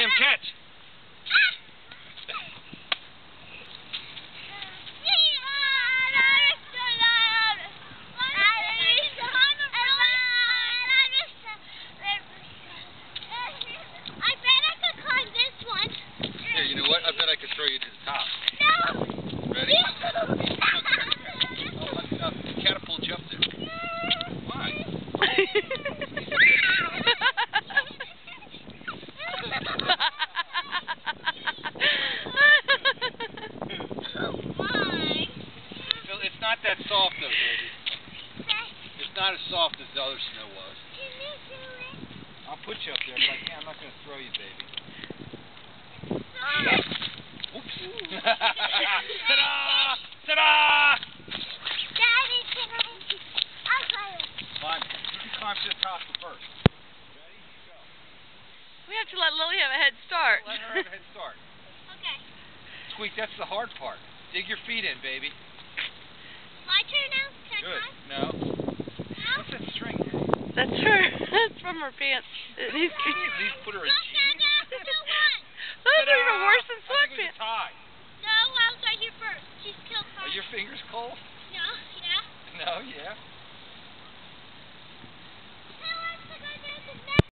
Liam, catch. Here, you know what? I bet I could throw you to the top. No! Ready? Oh, look enough. Catapult you up there. Why? It's not that soft though, baby. It's not as soft as the other snow was. I'll put you up there, but I'm not going to throw you, baby. Oops. Ta-da! Ta-da! Daddy, can I'll try it. Climb. You can climb to the top first. Ready? Go. We have to let Lily have a head start. Let her have a head start. Okay. Squeak, that's the hard part. Dig your feet in, baby. My turn now? Can Good. I climb? No. What's that string? That's her. That's from her pants. Please put her in jeans. Those are even worse than I think it was a sweatpants. tie. No, I was right here first. She's killed her. Are your fingers cold? No, yeah. No, yeah.